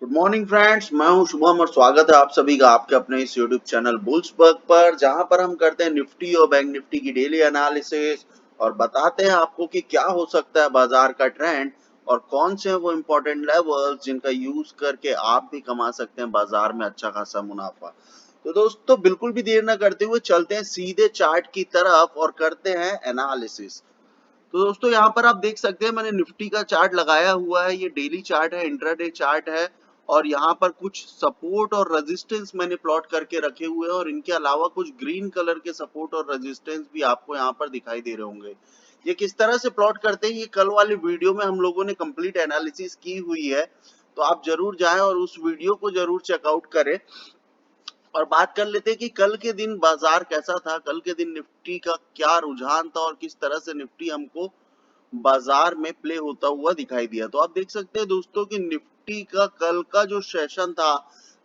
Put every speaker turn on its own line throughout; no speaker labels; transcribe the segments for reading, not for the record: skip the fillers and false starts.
Good morning friends, मैं हूं शुभम और स्वागत है आप सभी का आपके अपने इस यूट्यूब चैनल बुल्सबर्ग पर, जहां पर हम करते हैं निफ्टी और बैंक निफ्टी की डेली एनालिसिस और बताते हैं आपको कि क्या हो सकता है बाजार का ट्रेंड और कौन से हैं वो इम्पोर्टेंट लेवल्स जिनका यूज करके आप भी कमा सकते हैं बाजार में अच्छा खासा मुनाफा। तो दोस्तों बिल्कुल भी देर ना करते हुए चलते हैं सीधे चार्ट की तरफ और करते हैं एनालिसिस। तो दोस्तों यहाँ पर आप देख सकते हैं मैंने निफ्टी का चार्ट लगाया हुआ है। ये डेली चार्ट है, इंट्राडे चार्ट है और यहाँ पर कुछ सपोर्ट और रेजिस्टेंस मैंने प्लॉट करके रखे हुए हैं और इनके अलावा कुछ ग्रीन कलर के सपोर्ट और रेजिस्टेंस भी आपको यहाँ पर दिखाई दे रहे होंगे। ये किस तरह से प्लॉट करते हैं ये कल वाली वीडियो में हम लोगों ने कंप्लीट एनालिसिस की हुई है, तो आप जरूर जाएं और उस वीडियो को जरूर चेकआउट करें। और बात कर लेते हैं कि कल के दिन बाजार कैसा था, कल के दिन निफ्टी का क्या रुझान था और किस तरह से निफ्टी हमको बाजार में प्ले होता हुआ दिखाई दिया। तो आप देख सकते हैं दोस्तों कि निफ्टी का कल का जो सेशन था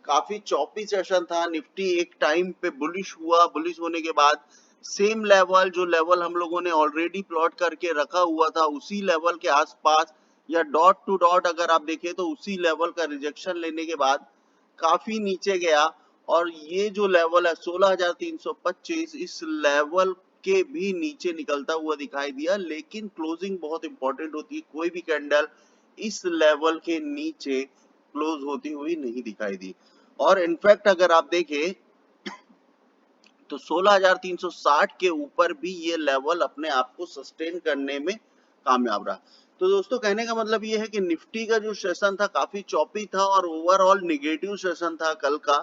काफी चौपी सेशन था। निफ्टी एक टाइम पे बुलिश हुआ, बुलिश होने के बाद सेम लेवल जो लेवल हम लोगों ने ऑलरेडी प्लॉट करके रखा हुआ था उसी लेवल के आसपास या डॉट टू डॉट अगर आप देखें तो उसी लेवल का रिजेक्शन लेने के बाद काफी नीचे गया और ये जो लेवल है 16,325 इस लेवल के भी नीचे निकलता हुआ दिखाई दिया। लेकिन क्लोजिंग बहुत इंपॉर्टेंट होती है, कोई भी कैंडल इस लेवल के नीचे क्लोज होती हुई नहीं दिखाई दी। और इनफैक्ट अगर आप देखें तो 16,360 के ऊपर भी ये लेवल अपने आप को सस्टेन करने में कामयाब रहा। तो दोस्तों कहने का मतलब ये है कि निफ्टी का जो सेशन था काफी चौपी था और ओवरऑल निगेटिव सेशन था कल का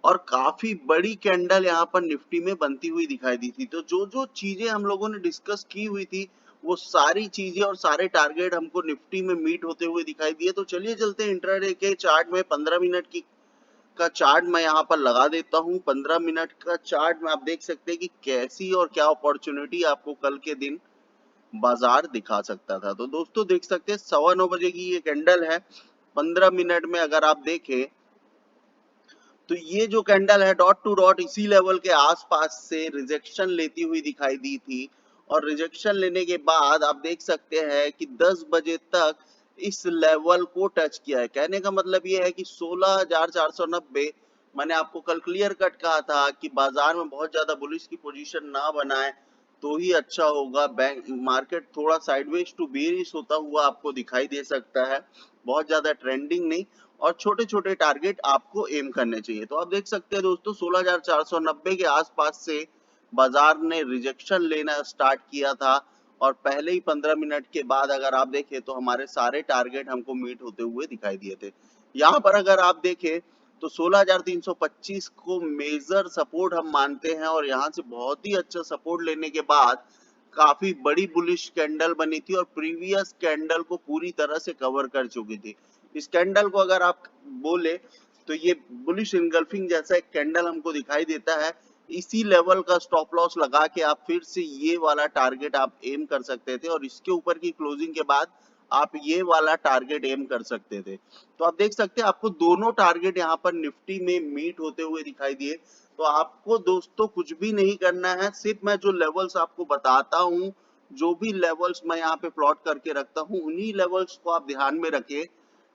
और काफी बड़ी कैंडल यहाँ पर निफ्टी में बनती हुई दिखाई दी थी। तो जो जो चीजें हम लोगों ने डिस्कस की हुई थी वो सारी चीजें और सारे टारगेट हमको निफ्टी में मीट होते हुए दिखाई दिए। तो चलिए चलते हैं इंट्राडे के चार्ट में। 15 मिनट की का चार्ट मैं यहाँ पर लगा देता हूँ। 15 मिनट का चार्ट में आप देख सकते हैं कि कैसी और क्या अपॉर्चुनिटी आपको कल के दिन बाजार दिखा सकता था। तो दोस्तों देख सकते हैं 9:15 की ये कैंडल है। 15 मिनट में अगर आप देखें तो ये जो कैंडल है डॉट टू डॉट इसी लेवल के आसपास से रिजेक्शन लेती हुई दिखाई दी थी और रिजेक्शन लेने के बाद आप देख सकते हैं कि 10 बजे तक इस लेवल को टच किया है। कहने का मतलब ये है कि 16,490 मैंने आपको कल क्लियर कट कहा था कि बाजार में बहुत ज्यादा बुलिश की पोजीशन ना बनाए तो ही अच्छा होगा। बैंक मार्केट थोड़ा साइडवेज टू बेरिश होता हुआ आपको दिखाई दे सकता है, बहुत ज्यादा ट्रेंडिंग नहीं और छोटे छोटे टारगेट आपको एम करने चाहिए। तो आप देख सकते हैं दोस्तों 16,490 के आसपास से बाजार ने रिजेक्शन लेना स्टार्ट किया था और पहले ही 15 मिनट के बाद अगर आप देखें तो हमारे सारे टारगेट हमको मीट होते हुए दिखाई दिए थे। यहाँ पर अगर आप देखें तो 16,325 को मेजर सपोर्ट हम मानते हैं और यहाँ से बहुत ही अच्छा सपोर्ट लेने के बाद काफी बड़ी बुलिश कैंडल बनी थी और प्रीवियस कैंडल को पूरी तरह से कवर कर चुकी थी। इस कैंडल को अगर आप बोले तो ये बुलिश इनगल्फिंग जैसा एक कैंडल हमको दिखाई देता है। इसी लेवल का स्टॉप लॉस लगा के आप फिर से ये वाला टारगेट आप एम कर सकते थे और इसके ऊपर की क्लोजिंग के बाद आप ये वाला टारगेट एम कर सकते थे। तो आप देख सकते हैं आपको दोनों टारगेट यहाँ पर निफ्टी में मीट होते हुए दिखाई दिए। तो आपको दोस्तों कुछ भी नहीं करना है, सिर्फ मैं जो लेवल्स आपको बताता हूँ, जो भी लेवल्स मैं यहाँ पे प्लॉट करके रखता हूँ उन्हीं लेवल्स को आप ध्यान में रखें।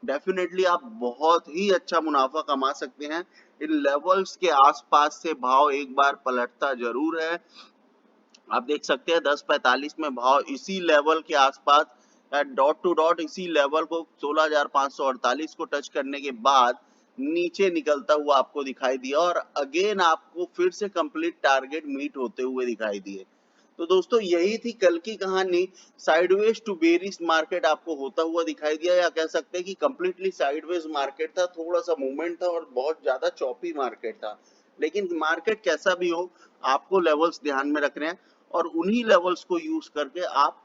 डेफिनेटली आप बहुत ही अच्छा मुनाफा कमा सकते हैं। इन लेवल्स के आसपास से भाव एक बार पलटता जरूर है। आप देख सकते हैं 10:45 में भाव इसी लेवल के आसपास डॉट टू डॉट इसी लेवल को 16,548 को टच करने के बाद नीचे निकलता हुआ आपको दिखाई दिया और अगेन आपको फिर से कंप्लीट टारगेट मीट होते हुए दिखाई दिए। तो दोस्तों यही थी कल की कहानी। साइडवेज टू बेरिश मार्केट आपको होता हुआ दिखाई दिया या कह सकते हैं कि कंप्लीटली साइडवेज मार्केट था, थोड़ा सा मूवमेंट था और बहुत ज्यादा चौपी मार्केट था। लेकिन मार्केट कैसा भी हो आपको लेवल्स ध्यान में रखने हैं और उन्हीं लेवल्स को यूज करके आप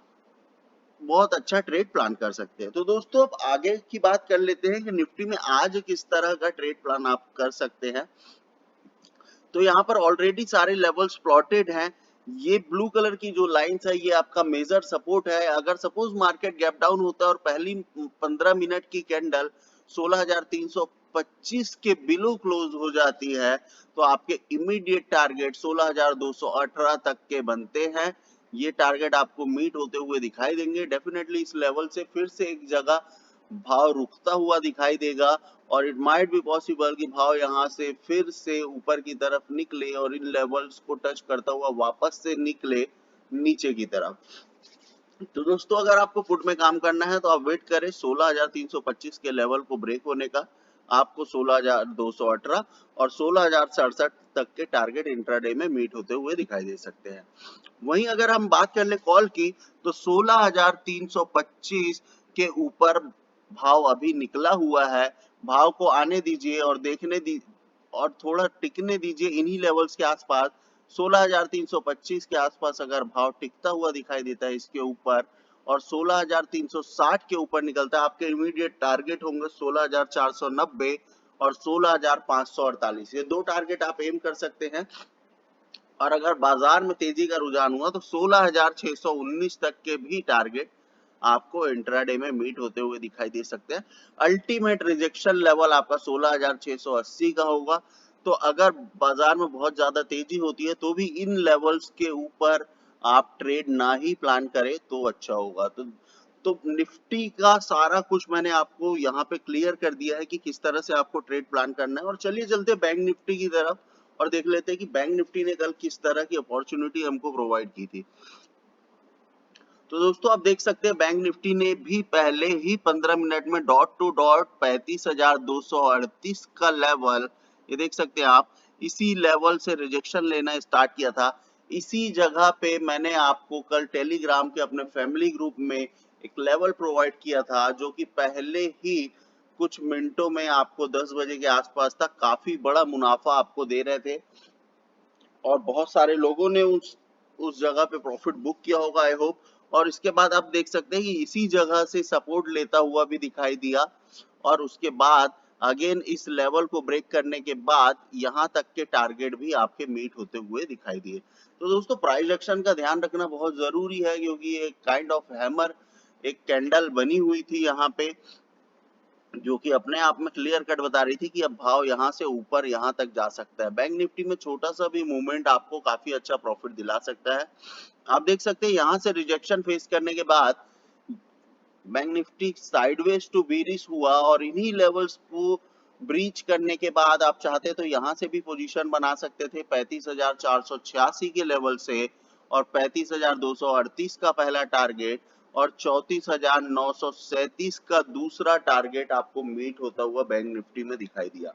बहुत अच्छा ट्रेड प्लान कर सकते हैं। तो दोस्तों अब आगे की बात कर लेते हैं कि निफ्टी में आज किस तरह का ट्रेड प्लान आप कर सकते हैं। तो यहाँ पर ऑलरेडी सारे लेवल्स प्लॉटेड हैं। ये ब्लू कलर की जो लाइंस है ये आपका मेजर सपोर्ट है। अगर सपोज मार्केट गैप डाउन होता है और पहली 15 मिनट की कैंडल 16,325 के बिलो क्लोज हो जाती है तो आपके इमीडिएट टारगेट 16,218 तक के बनते हैं। ये टारगेट आपको मीट होते हुए दिखाई देंगे। डेफिनेटली इस लेवल से फिर से एक जगह भाव रुकता हुआ दिखाई देगा और इट माइट बी पॉसिबल कि भाव यहाँ से फिर से ऊपर की तरफ निकले और इन लेवल्स को टच करता हुआ वापस से निकले नीचे की तरफ। तो दोस्तों अगर आपको पुट में काम करना है तो आप वेट करें 16,325 के लेवल को ब्रेक होने का। आपको 16,218 और 16,067 तक के टारगेट इंट्राडे में मीट होते हुए दिखाई दे सकते हैं। वहीं अगर हम बात कर ले कॉल की तो 16,325 के ऊपर भाव अभी निकला हुआ है। भाव को आने दीजिए और देखने दी और थोड़ा टिकने दीजिए इन्हीं लेवल्स के आसपास। 16,325 के आसपास अगर भाव टिकता हुआ दिखाई देता है इसके ऊपर और 16,360 के ऊपर निकलता है, आपके इमीडिएट टारगेट होंगे 16,490 और 16,548। ये दो टारगेट आप एम कर सकते हैं। और अगर बाजार में तेजी का रुझान हुआ तो 16,619 तक के भी टारगेट आपको इंट्राडे में मीट होते हुए दिखाई दे सकते हैं। अल्टीमेट रिजेक्शन लेवल आपका 16,680 का होगा। तो अगर बाजार में बहुत ज्यादा तेजी होती है तो भी इन लेवल्स के ऊपर आप ट्रेड ना ही प्लान करें तो अच्छा होगा। तो निफ्टी का सारा कुछ मैंने आपको यहाँ पे क्लियर कर दिया है कि किस तरह से आपको ट्रेड प्लान करना है। और चलिए चलते बैंक निफ्टी की तरफ और देख लेते हैं कि बैंक निफ्टी ने कल किस तरह की अपॉर्चुनिटी हमको प्रोवाइड की थी। तो दोस्तों आप देख सकते हैं बैंक निफ्टी ने भी पहले ही 15 मिनट में डॉट टू डॉट 35,238 का लेवल, ये देख सकते हैं आप, इसी लेवल से रिजेक्शन लेना स्टार्ट किया था। इसी जगह पे मैंने आपको कल टेलीग्राम के अपने फैमिली ग्रुप में एक लेवल प्रोवाइड किया था जो कि पहले ही कुछ मिनटों में आपको 10 बजे के आसपास तक काफी बड़ा मुनाफा आपको दे रहे थे और बहुत सारे लोगों ने उस जगह पे प्रॉफिट बुक किया होगा आई होप। और इसके बाद आप देख सकते हैं कि इसी जगह से सपोर्ट लेता हुआ भी दिखाई दिया और उसके बाद अगेन इस लेवल को ब्रेक करने के बाद यहाँ तक के टारगेट भी आपके मीट होते हुए दिखाई दिए। तो दोस्तों प्राइस एक्शन का ध्यान रखना बहुत जरूरी है क्योंकि एक काइंड ऑफ हैमर, एक कैंडल बनी हुई थी यहाँ पे जो कि अपने आप में क्लियर कट बता रही थी कि अब भाव यहाँ से ऊपर यहाँ तक जा सकता है। बैंक निफ्टी में छोटा सा भी मूवमेंट आपको काफी अच्छा प्रॉफिट दिला सकता है। आप देख सकते हैं यहाँ से रिजेक्शन फेस करने के बाद bank Nifty sideways to bearish हुआ और इन्हीं लेवल्स को ब्रीच करने के बाद आप चाहते तो यहाँ से भी पोजीशन बना सकते थे 35,486 के लेवल से और 35,238 का पहला टारगेट और 34,937 का दूसरा टारगेट आपको मीट होता हुआ बैंक निफ्टी में दिखाई दिया।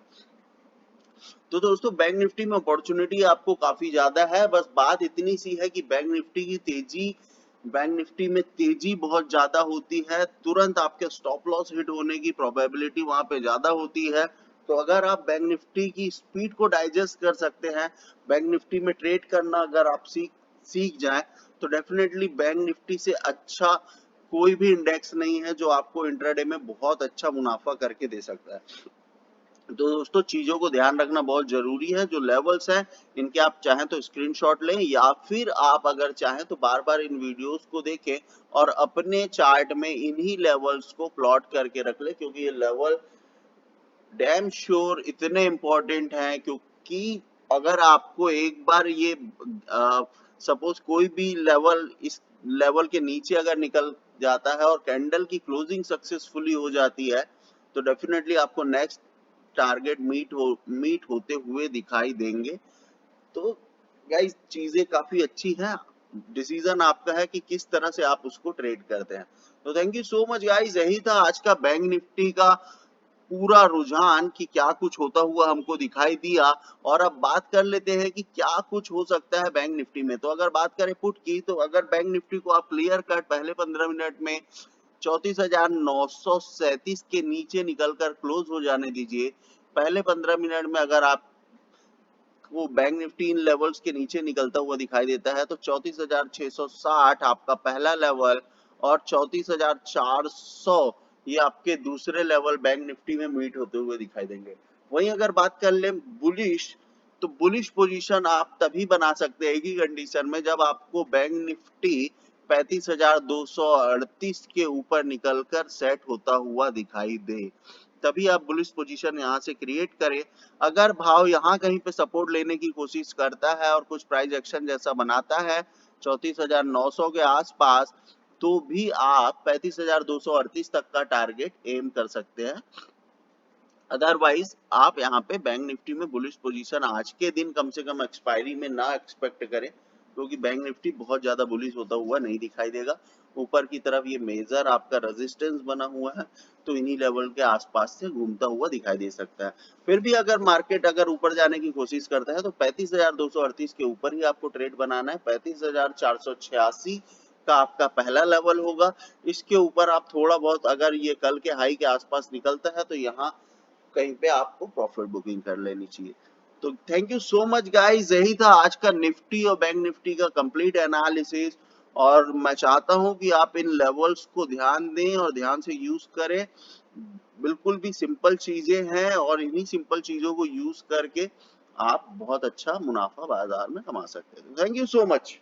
तो दोस्तों बैंक निफ्टी में अपॉर्चुनिटी आपको काफी ज्यादा है। बस बात इतनी सी है कि बैंक निफ्टी में तेजी बहुत ज्यादा होती है, तुरंत आपके स्टॉप लॉस हिट होने की प्रोबेबिलिटी वहां पे ज्यादा होती है। तो अगर आप बैंक निफ्टी की स्पीड को डाइजेस्ट कर सकते हैं, बैंक निफ्टी में ट्रेड करना अगर आप सीख जाए तो डेफिनेटली बैंक निफ्टी से अच्छा कोई भी इंडेक्स नहीं है जो आपको इंट्राडे में बहुत अच्छा मुनाफा करके दे सकता है। तो दोस्तों चीजों को ध्यान रखना बहुत जरूरी है। जो लेवल्स हैं इनके आप चाहें तो स्क्रीनशॉट लें या फिर आप अगर चाहें तो बार बार इन वीडियोस को देखें और अपने चार्ट में इन्हीं लेवल्स को प्लॉट करके रख लें क्योंकि ये लेवल डैम श्योर इतने इम्पोर्टेंट हैं। क्योंकि अगर आपको एक बार ये सपोज कोई भी लेवल इस लेवल के नीचे अगर निकल जाता है और कैंडल की क्लोजिंग सक्सेसफुली हो जाती है तो डेफिनेटली आपको नेक्स्ट टारगेट मीट होते हुए दिखाई देंगे। तो गाइस चीजें काफी अच्छी हैं, डिसीजन आपका है कि किस तरह से आप उसको ट्रेड करते हैं। तो thank you so much guys, यही था आज का बैंक निफ्टी का पूरा रुझान कि क्या कुछ होता हुआ हमको दिखाई दिया। और अब बात कर लेते हैं कि क्या कुछ हो सकता है बैंक निफ्टी में। तो अगर बात करें पुट की तो अगर बैंक निफ्टी को आप क्लियर कट पहले 15 मिनट में 34,937 के नीचे निकलकर क्लोज हो जाने दीजिए। पहले 15 मिनट में अगर आप वो बैंक निफ्टी इन लेवल्स के नीचे निकलता हुआ दिखाई देता है तो 34,660 आपका पहला लेवल और 34,400 ये आपके दूसरे लेवल बैंक निफ्टी में मीट होते हुए दिखाई देंगे। वहीं अगर बात कर ले बुलिश, तो बुलिश पोजीशन आप तभी बना सकते हैं एक ही कंडीशन में जब आपको बैंक निफ्टी 35,238 के ऊपर निकलकर सेट होता हुआ दिखाई दे, तभी आप बुलिश पोजीशन यहाँ से क्रिएट करें। अगर भाव यहाँ कहीं पे सपोर्ट लेने की कोशिश करता है और कुछ प्राइस एक्शन जैसा बनाता है 34,900 के आसपास तो भी आप 35,238 तक का टारगेट एम कर सकते हैं। अदरवाइज आप यहाँ पे बैंक निफ्टी में बुलिश पोजीशन आज के दिन कम से कम एक्सपायरी में ना एक्सपेक्ट करें, क्योंकि बैंक निफ्टी बहुत ज्यादा बुलिश होता हुआ नहीं दिखाई देगा। ऊपर की तरफ ये मेजर आपका रेजिस्टेंस बना हुआ है, तो इन्हीं लेवल के आसपास से घूमता हुआ दिखाई दे सकता है। फिर भी अगर मार्केट अगर ऊपर जाने की कोशिश करता है तो 35,238 के ऊपर ही आपको ट्रेड बनाना है। 35,486 का आपका पहला लेवल होगा। इसके ऊपर आप थोड़ा बहुत अगर ये कल के हाई के आसपास निकलता है तो यहाँ कहीं पे आपको प्रॉफिट बुकिंग कर लेनी चाहिए। तो thank you so much guys, यही था आज का निफ्टी और बैंक निफ्टी का कंप्लीट एनालिसिस। और मैं चाहता हूं कि आप इन लेवल्स को ध्यान दें और ध्यान से यूज करें। बिल्कुल भी सिंपल चीजें हैं और इन्हीं सिंपल चीजों को यूज करके आप बहुत अच्छा मुनाफा बाजार में कमा सकते हैं। Thank you so much.